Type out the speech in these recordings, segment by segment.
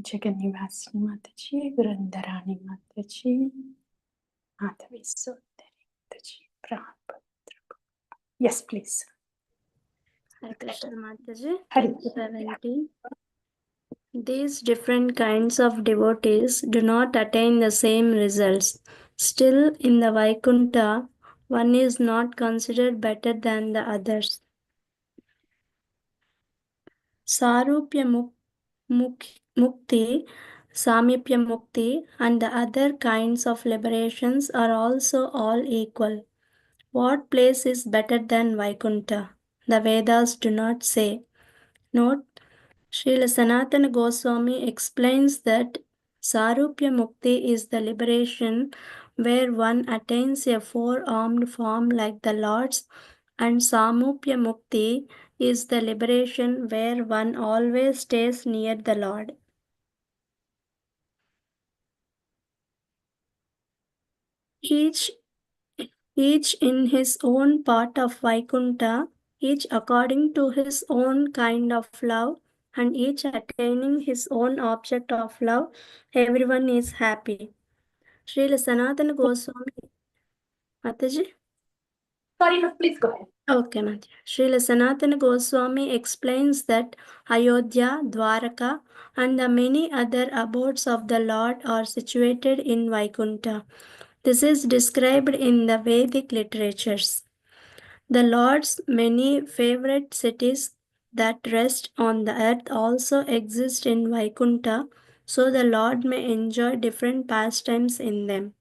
Jagannivasini Mataji, Vrindarani Mataji, Madhavi Sundari Mataji, Brhad. Yes, please. Hare Krishna Mataji. Hare 17. These different kinds of devotees do not attain the same results. Still, in the Vaikuntha, one is not considered better than the others. Sarupya Mukti, Samipya Mukti, and the other kinds of liberations are also all equal. What place is better than Vaikuntha? The Vedas do not say. Note, Srila Sanatana Goswami explains that Sarupya Mukti is the liberation where one attains a four-armed form like the Lord's, and Samupya Mukti is the liberation where one always stays near the Lord. Each in his own part of Vaikuntha, each according to his own kind of love, and each attaining his own object of love, everyone is happy. Srila Sanatana Goswami. Mataji? Sorry, no, please go ahead. Okay, Mataji. Srila Sanatana Goswami explains that Ayodhya, Dwaraka, and the many other abodes of the Lord are situated in Vaikuntha. This is described in the Vedic literatures. The Lord's many favorite cities that rest on the earth also exist in Vaikuntha, so the Lord may enjoy different pastimes in them.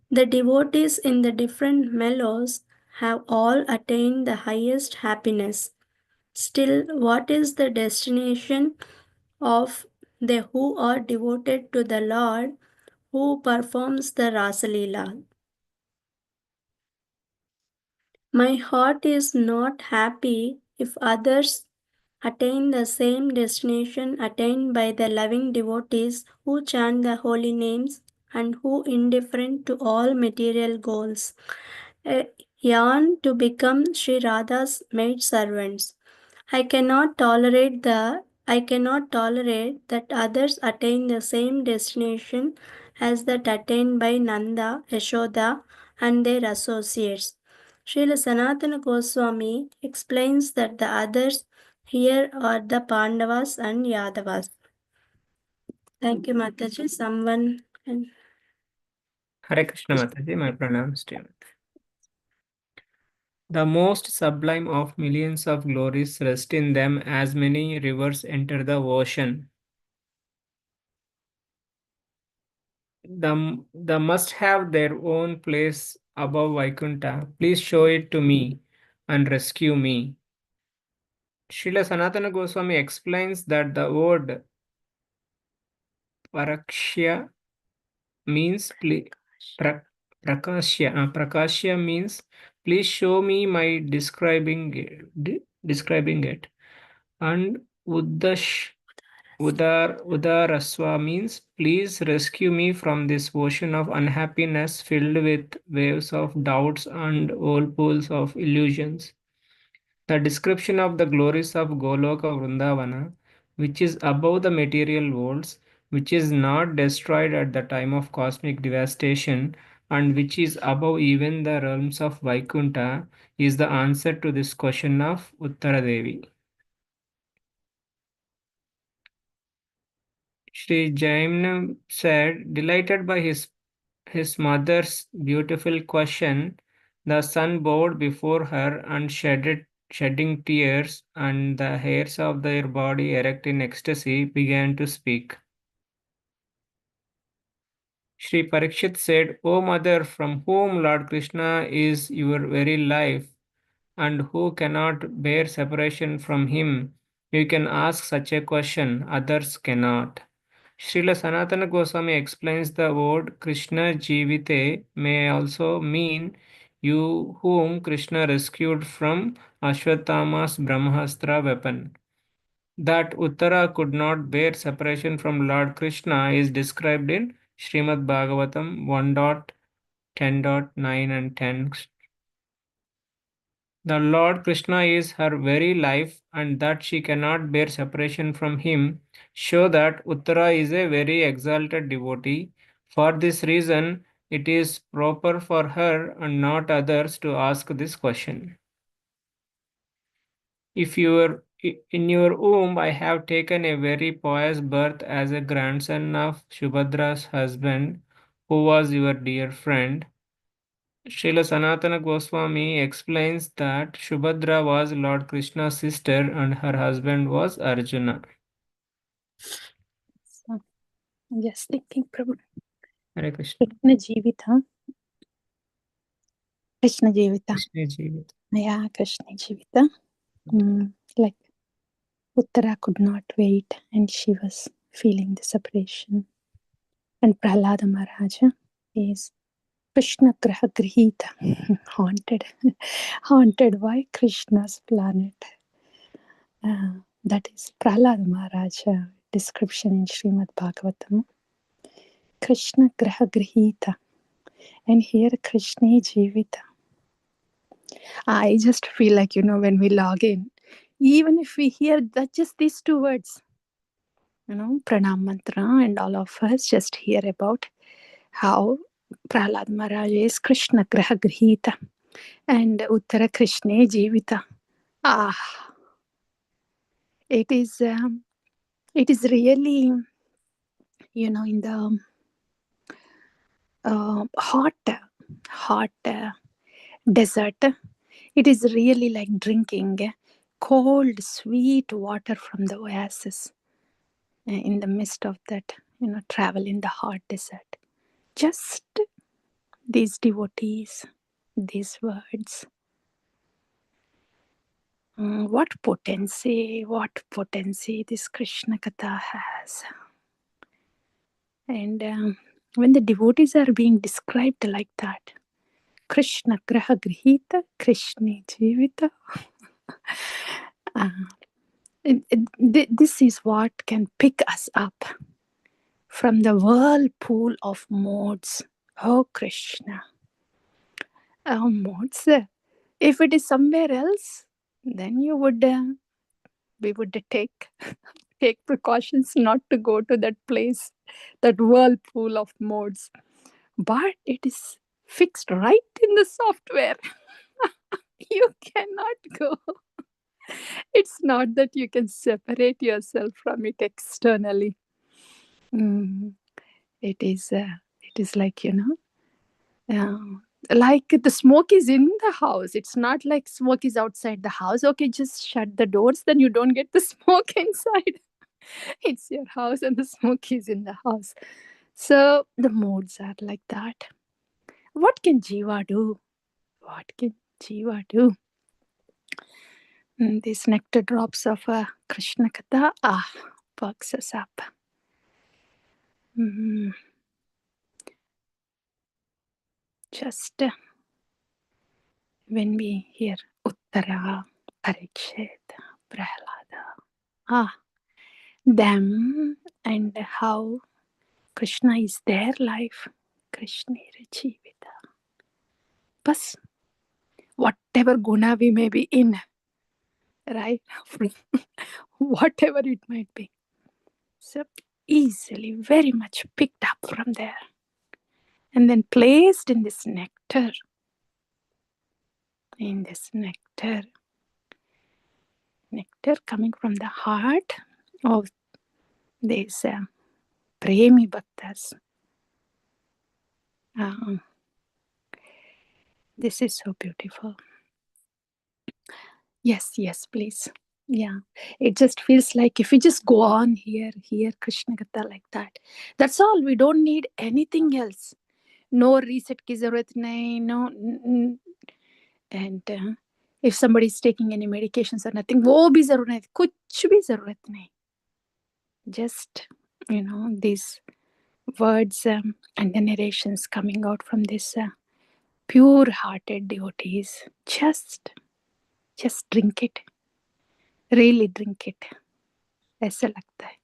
The devotees in the different mellows have all attained the highest happiness. Still, what is the destination of they who are devoted to the Lord who performs the Rasalila? My heart is not happy if others attain the same destination attained by the loving devotees who chant the holy names and who, indifferent to all material goals, yearn to become Sri Radha's maid servants. I cannot tolerate that others attain the same destination as that attained by Nanda, Yashoda, and their associates. Srila Sanatana Goswami explains that the others here are the Pandavas and Yadavas. Thank you, Mataji. Someone can. Hare Krishna Mataji, my pranams to you. The most sublime of millions of glories rest in them as many rivers enter the ocean. The must have their own place above Vaikuntha. Please show it to me and rescue me. Srila Sanatana Goswami explains that the word Parakshya means Prakashya means please show me my describing it. And Udaraswa means please rescue me from this ocean of unhappiness filled with waves of doubts and whirlpools of illusions. The description of the glories of Goloka Vrindavana, which is above the material worlds, which is not destroyed at the time of cosmic devastation, and which is above even the realms of Vaikuntha, is the answer to this question of Uttara Devi. Sri Jaimna said, delighted by his mother's beautiful question, the son bowed before her and shedding tears, and the hairs of their body erect in ecstasy began to speak. Sri Parikshit said, O mother, from whom Lord Krishna is your very life, and who cannot bear separation from him, you can ask such a question, others cannot. Srila Sanatana Goswami explains the word Krishna Jivite may also mean you whom Krishna rescued from Ashwatthama's Brahmastra weapon. That Uttara could not bear separation from Lord Krishna is described in Srimad Bhagavatam 1.10.9 and 10. The Lord Krishna is her very life and that she cannot bear separation from him show that Uttara is a very exalted devotee. For this reason, it is proper for her and not others to ask this question. If in your womb I have taken a very pious birth as a grandson of Shubhadra's husband, who was your dear friend. Srila Sanatana Goswami explains that Shubhadra was Lord Krishna's sister and her husband was Arjuna. So, I'm just thinking, Prabhu. Hare Krishna. Krishna Jivita. Krishna Jivita. Krishna Jivita. Yeah, Krishna Jivita. Like Uttara could not wait and she was feeling the separation. And Prahlada Maharaja is Krishna Graha Grihita, haunted by Krishna's planet. That is Prahlada Maharaja description in Srimad Bhagavatam. Krishna Graha Grihita. And here Krishna Jivita. I just feel like, when we log in, even if we hear that just these two words, Pranam Mantra, and all of us just hear about how Prahlad Maharaj is Krishna Graha Grihita and Uttara Krishna Jivita. It is really, in the hot desert, it is really like drinking cold, sweet water from the oasis in the midst of that, travel in the hot desert. Just these devotees, these words. What potency this Krishna Katha has. And when the devotees are being described like that, Krishna Graha Grihita, Krishna Jivita, this is what can pick us up from the whirlpool of modes. Oh Krishna. Oh, modes. If it is somewhere else, then we would take precautions not to go to that place, that whirlpool of modes. But it is fixed right in the software. You cannot go. It's not that you can separate yourself from it externally. It is like, like the smoke is in the house. It's not like smoke is outside the house. Okay, just shut the doors, then you don't get the smoke inside. It's your house and the smoke is in the house. So the modes are like that. What can Jiva do? What can Jiva do? These nectar drops of Krishna Katha perks us up. Just when we hear Uttara, Parikshit, Prahlada, them and how Krishna is their life, Krishna Jivita. Bas, whatever guna we may be in, right? Whatever it might be. So easily, very much picked up from there. And then placed in this nectar. Nectar coming from the heart of these premi bhaktas. This is so beautiful. Yes, please. Yeah, it just feels like if we just go on here Krishna Katha like that, that's all. We don't need anything else. No reset ki zarurat nahi, no. And if somebody is taking any medications or nothing, wo bhi zarurat nahi, kuch bhi zarurat nahi. Just, these words and the narrations coming out from this pure-hearted devotees. Just drink it. Really drink it. ऐसा लगता है.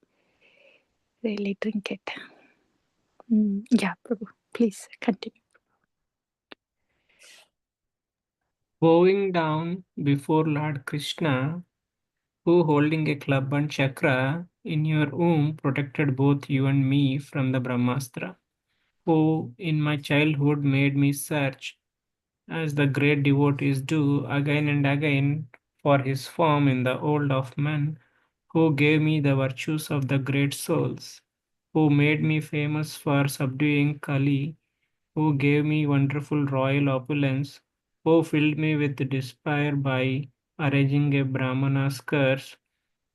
Really drink it. Yeah, Prabhu. Please continue. Bowing down before Lord Krishna, who holding a club and chakra in your womb protected both you and me from the Brahmastra, who in my childhood made me search, as the great devotees do again and again, for his form in the old of men, who gave me the virtues of the great souls, who made me famous for subduing Kali, who gave me wonderful royal opulence, who filled me with despair by arranging a Brahmana's curse,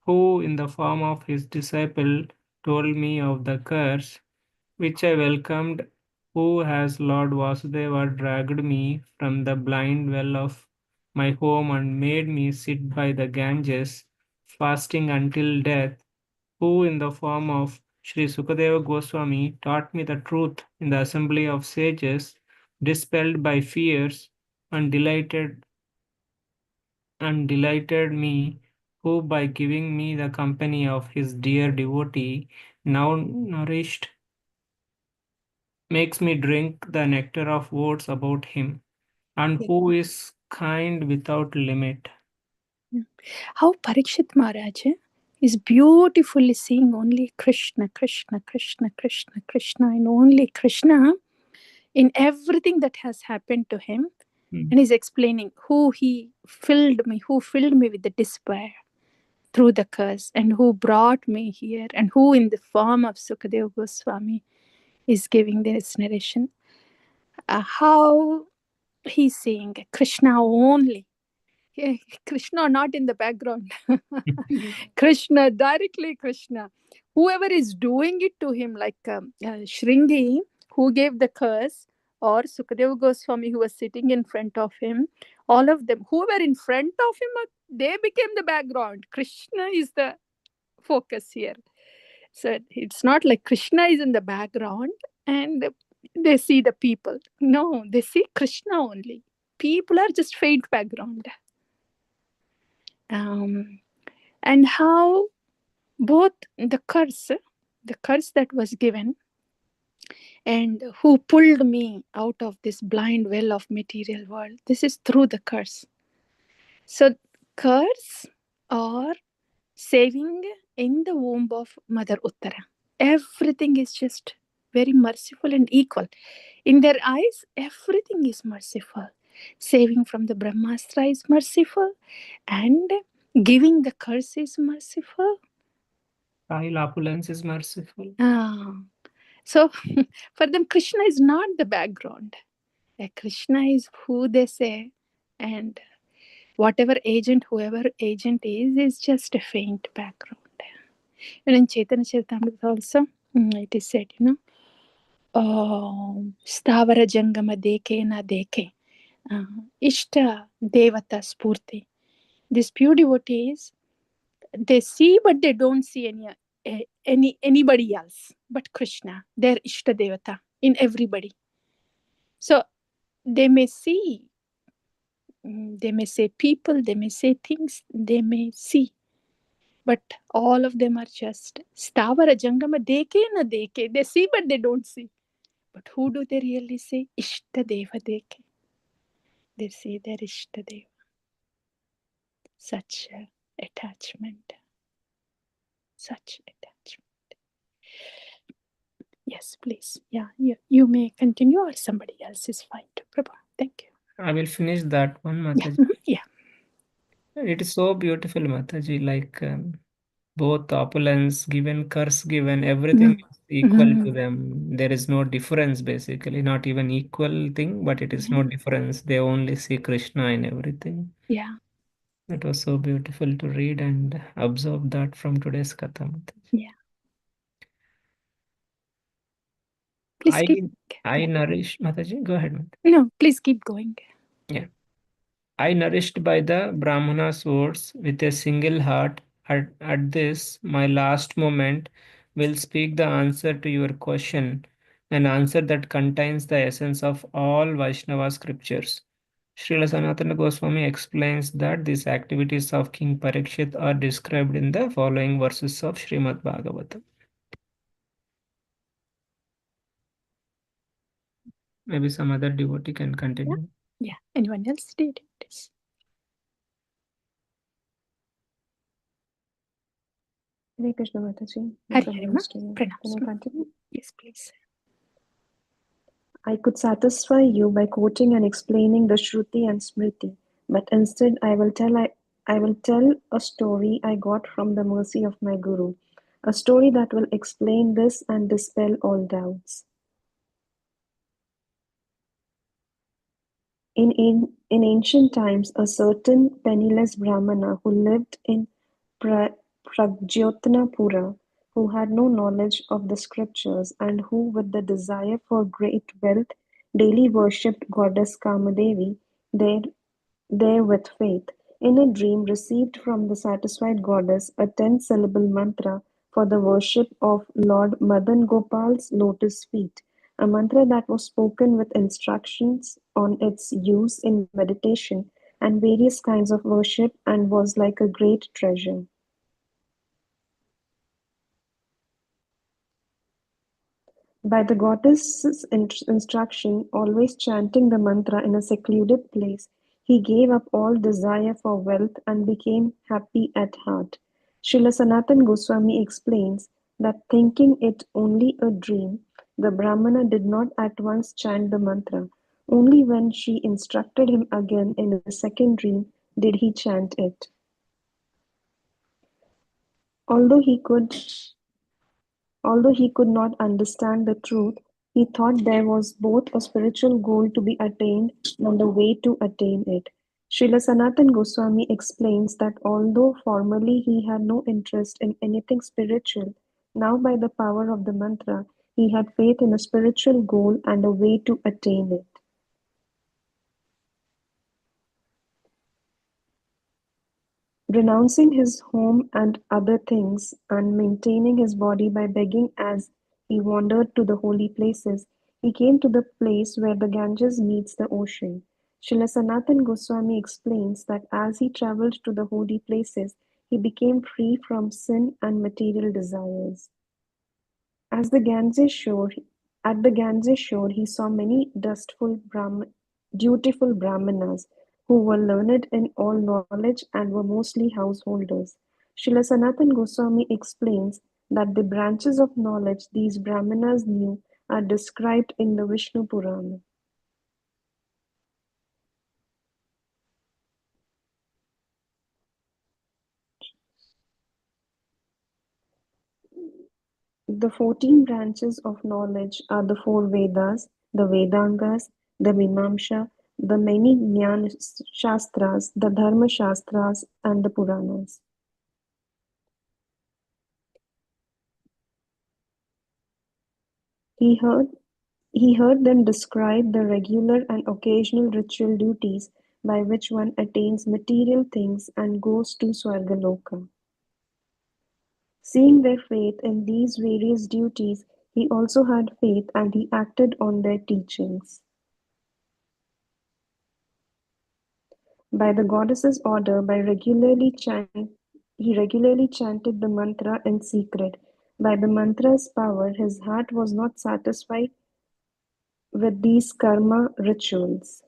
who in the form of his disciple told me of the curse, which I welcomed, who has Lord Vasudeva dragged me from the blind well of my home and made me sit by the Ganges, fasting until death, who in the form of Sri Sukadeva Goswami taught me the truth in the assembly of sages, dispelled by fears, and delighted me, who by giving me the company of his dear devotee, now nourished, makes me drink the nectar of words about him, and Yeah. who is kind without limit. How Parikshit Maharaj is beautifully seeing only Krishna, Krishna, Krishna, Krishna, Krishna, and only Krishna in everything that has happened to him. Hmm. And he's explaining who filled me with the despair through the curse, and who brought me here, and who in the form of Sukadeva Goswami is giving this narration. How he's saying Krishna only. Yeah, Krishna not in the background. Krishna, directly Krishna. Whoever is doing it to him, like Shringi, who gave the curse, or Sukadeva Goswami, who was sitting in front of him, all of them, who were in front of him, they became the background. Krishna is the focus here. So it's not like Krishna is in the background and they see the people. No, they see Krishna only. People are just faint background. Um, and how both the curse that was given, and who pulled me out of this blind well of material world, this is through the curse. So curse or saving in the womb of Mother Uttara, everything is just very merciful and equal. In their eyes, everything is merciful. Saving from the Brahmastra is merciful, and giving the curse is merciful. Royal opulence is merciful. Ah. So for them, Krishna is not the background. Krishna is who they say, and whatever agent, whoever agent is just a faint background. And in Chaitanya Charitamrita also, it is said, Stavara Jangama Deke na Deke, Ishta Devata Spurti. These pure devotees, they see, but they don't see anybody else but Krishna, their Ishta Devata in everybody. So they may see, they may say people, they may say things, they may see, but all of them are just Stavara Jangama Deke na Deke. They see, but they don't see. But who do they really say? Ishta Deva Deke. They say their Ishta Deva. Such attachment. Such attachment. Yes, please. Yeah, you may continue, or somebody else is fine too. Prabha, thank you. I will finish that one, Yeah, Mataji. yeah. It is so beautiful, Mataji. Like both opulence given, curse given, everything Mm. is equal to Mm. them. There is no difference, basically. Not even equal thing, but it is Yeah. no difference. They only see Krishna in everything. Yeah. It was so beautiful to read and observe that from today's Katha, Mataji. Yeah. Please keep. I I Yeah. nourish Mataji. Go ahead, Mataji. No, please keep going. Yeah. I nourished by the Brahmana's words with a single heart at this my last moment will speak the answer to your question, an answer that contains the essence of all Vaishnava scriptures. Srila Sanatana Goswami explains that these activities of King Parikshit are described in the following verses of Srimad Bhagavatam. Maybe some other devotee can Yeah. continue. Yeah. Anyone else read it? Hare Krishna Mataji. Hari Pranams to you. Can I Pranams. continue? Yes, please. I could satisfy you by quoting and explaining the Shruti and Smriti, but instead I will tell a story I got from the mercy of my Guru, a story that will explain this and dispel all doubts. In ancient times, a certain penniless Brahmana who lived in Pragjyotnapura, who had no knowledge of the scriptures, and who, with the desire for great wealth, daily worshipped goddess Kamadevi there with faith, in a dream received from the satisfied goddess a 10-syllable mantra for the worship of Lord Madan Gopal's lotus feet, a mantra that was spoken with instructions on its use in meditation and various kinds of worship and was like a great treasure. By the goddess's instruction, always chanting the mantra in a secluded place, he gave up all desire for wealth and became happy at heart. Srila Sanatan Goswami explains that thinking it only a dream, the Brahmana did not at once chant the mantra. Only when she instructed him again in a second dream did he chant it. Although he could Although he could not understand the truth, he thought there was both a spiritual goal to be attained and a way to attain it. Srila Sanatan Goswami explains that although formerly he had no interest in anything spiritual, now by the power of the mantra, he had faith in a spiritual goal and a way to attain it. Renouncing his home and other things, and maintaining his body by begging as he wandered to the holy places, he came to the place where the Ganges meets the ocean. Srila Sanatan Goswami explains that as he travelled to the holy places, he became free from sin and material desires. As the Ganges shore, At the Ganges shore, he saw many dutiful Brahmanas who were learned in all knowledge and were mostly householders. Srila Sanatan Goswami explains that the branches of knowledge these Brahmanas knew are described in the Vishnu Purana. The 14 branches of knowledge are the four Vedas, the Vedangas, the Mimamsha, the many Jnana Shastras, the Dharma Shastras, and the Puranas. He heard, he heard them describe the regular and occasional ritual duties by which one attains material things and goes to Swargaloka. Seeing their faith in these various duties, he also had faith and he acted on their teachings. By the goddess's order, he regularly chanted the mantra in secret. By the mantra's power, his heart was not satisfied with these karma rituals.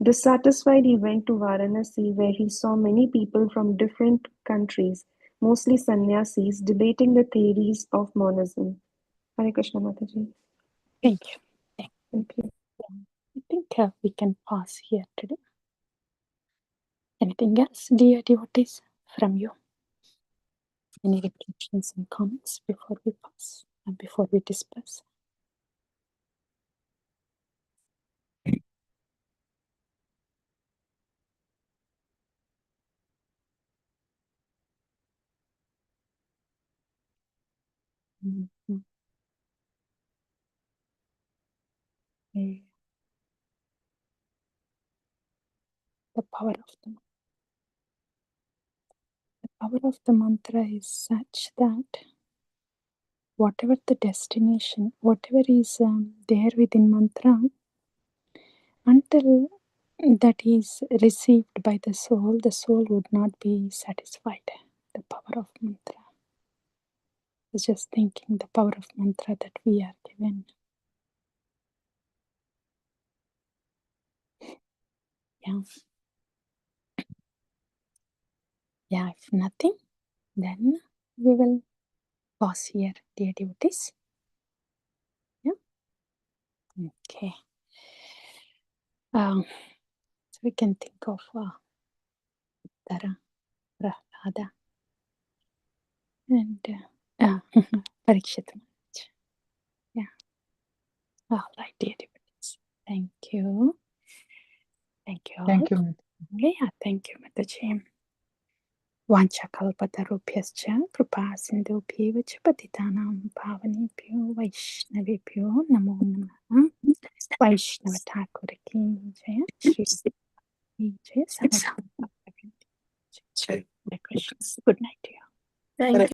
Dissatisfied, he went to Varanasi, where he saw many people from different countries, mostly sannyasis, debating the theories of monism. Hare Krishna Mataji. Thank you. Thank you. I think we can pause here today. Anything else, dear devotees, from you? Any reflections and comments before we pause and before we disperse? Mhm. The power of the mantra is such that whatever the destination, whatever is there within mantra, until that is received by the soul would not be satisfied. The power of mantra. I was just thinking the power of mantra that we are given. Yeah. Yeah, if nothing, then we will pause here, dear devotees. Yeah. Okay. So we can think of Uttara, Brhada, and Parikshit Maharaj. Yeah. All right, dear devotees. Thank you. Thank you all. Thank you, Mataji. Yeah, thank you, Mataji. वाञ्छाकल्पतरुभ्यश्च कृपासिन्धुभ्येव च पतितानां पावनेभ्यो वैष्णवेभ्यो नमो नमः. वैष्णव ठाकुर की जय. श्री की जय. सर्व Krishna. Good night to you. Thank you.